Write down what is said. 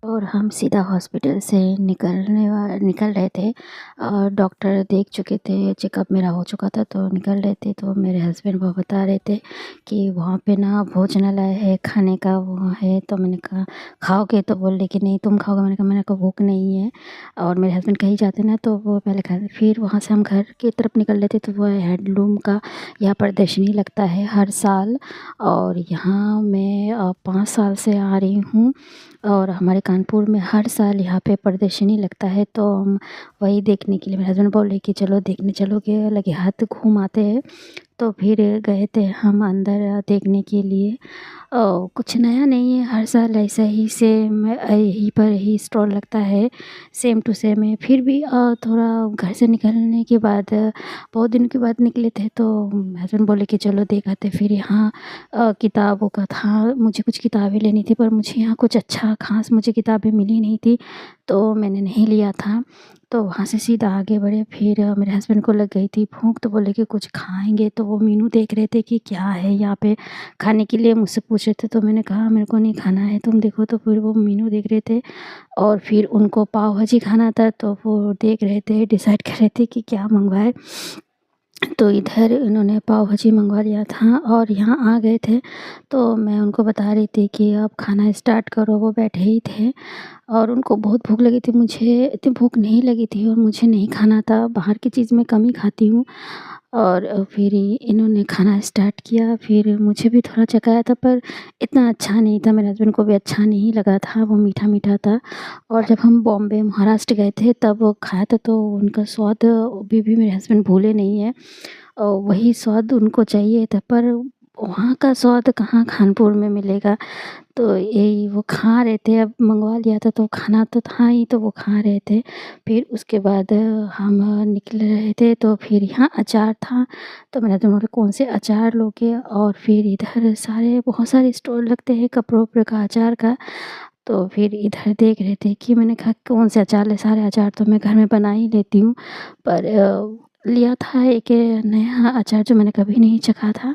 और हम सीधा हॉस्पिटल से निकल रहे थे। डॉक्टर देख चुके थे, चेकअप मेरा हो चुका था तो निकल रहे थे। तो मेरे हस्बैंड वो बता रहे थे कि वहाँ पे ना भोजनालय है, खाने का वो है। तो मैंने कहा खाओगे? तो बोले कि नहीं तुम खाओगे। मैंने कहा भूख नहीं है। और मेरे हस्बैंड कहीं जाते ना तो वो पहले खाते। फिर वहाँ से हम घर की तरफ निकल रहे थे तो वो हैंडलूम का यहाँ प्रदर्शनी लगता है हर साल। और यहाँ मैं 5 साल से आ रही हूँ। और हमारे कानपुर में हर साल यहाँ पे प्रदर्शनी लगता है। तो हम वही देखने के लिए, मेरे हस्बैंड बोले कि चलो देखने चलोगे? लगे हाथ घूम आते हैं। तो फिर गए थे हम अंदर देखने के लिए। कुछ नया नहीं है, हर साल ऐसा ही सेम यहीं पर ही स्टॉल लगता है, सेम टू सेम है। फिर भी थोड़ा घर से निकलने के बाद बहुत दिन के बाद निकले थे तो हस्बैंड बोले कि चलो देख आते। फिर यहाँ किताबों का था, मुझे कुछ किताबें लेनी थी पर मुझे यहाँ कुछ अच्छा ख़ास मुझे किताबें मिली नहीं थी तो मैंने नहीं लिया था। तो वहाँ से सीधा आगे बढ़े। फिर मेरे हस्बैंड को लग गई थी भूख तो बोले कि कुछ खाएँगे। तो वो मेनू देख रहे थे कि क्या है यहाँ पे खाने के लिए, मुझसे पूछ रहे थे। तो मैंने कहा मेरे को नहीं खाना है, तुम देखो। तो फिर वो मेनू देख रहे थे। और फिर उनको पाव भाजी खाना था तो वो देख रहे थे, डिसाइड कर रहे थे कि क्या मँगवाएँ। तो इधर इन्होंने पाव भाजी मँगवा लिया था और यहाँ आ गए थे। तो मैं उनको बता रही थी कि अब खाना स्टार्ट करो। वो बैठे ही थे और उनको बहुत भूख लगी थी। मुझे इतनी भूख नहीं लगी थी और मुझे नहीं खाना था, बाहर की चीज़ मैं कम ही खाती हूँ। और फिर इन्होंने खाना स्टार्ट किया। फिर मुझे भी थोड़ा चखाया था पर इतना अच्छा नहीं था, मेरे हस्बैंड को भी अच्छा नहीं लगा था, वो मीठा-मीठा था। और जब हम बॉम्बे, महाराष्ट्र गए थे तब वो खाया था तो उनका स्वाद अभी भी मेरे हस्बैंड भूले नहीं हैं। वही स्वाद उनको चाहिए था पर वहाँ का स्वाद कहाँ कानपुर में मिलेगा। तो यही वो खा रहे थे, अब मँगवा लिया था तो खाना तो था ही तो वो खा रहे थे। फिर उसके बाद हम निकल रहे थे तो फिर यहाँ अचार था। तो मेरे हस्बैंड बोले कौन से अचार लोगे? और फिर इधर सारे बहुत सारे स्टॉल लगते हैं कपड़ों-वपड़ों का, अचार का। तो फिर इधर देख रहे थे कि मैंने कहा कौन से अचार लें? सारे अचार तो मैं घर में बना ही लेती हूँ। पर लिया था एक नया अचार जो मैंने कभी नहीं चखा था।